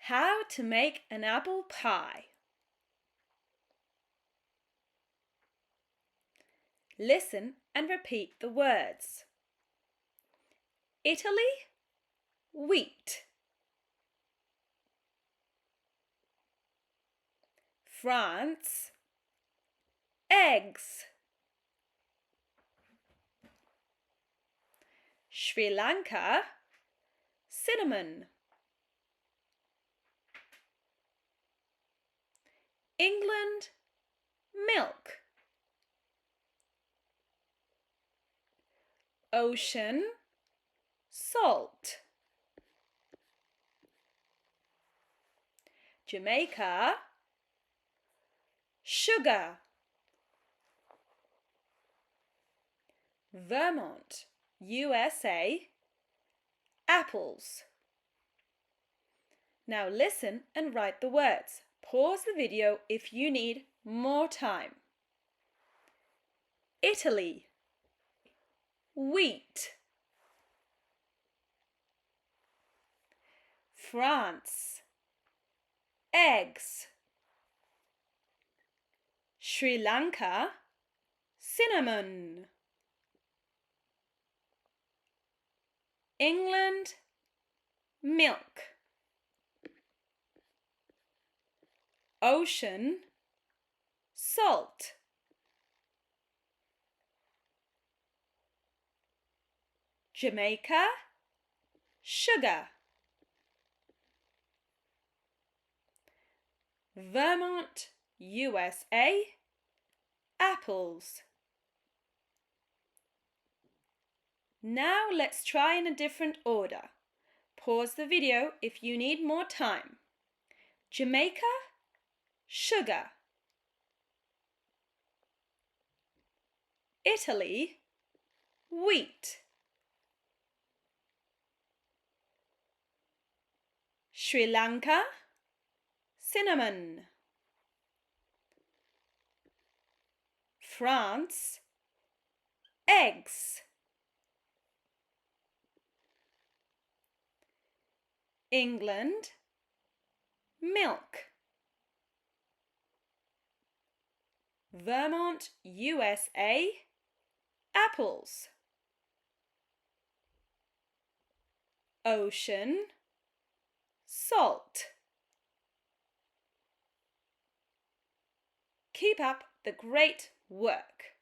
How to make an apple pie. Listen and repeat the words. Italy, wheat. France, eggs. Sri Lanka, cinnamon. England, milk. Ocean, salt. Jamaica, sugar. Vermont, USA, apples. Now listen and write the words. Pause the video if you need more time. Italy, wheat. France, eggs. Sri Lanka, cinnamon. England, milk. Ocean, salt. Jamaica, sugar. Vermont, USA, apples. Now let's try in a different order. Pause the video if you need more time. Jamaica, sugar. Italy, wheat. Sri Lanka, cinnamon. France, eggs. England, milk. Vermont, USA, apples. Ocean, salt. Keep up the great work.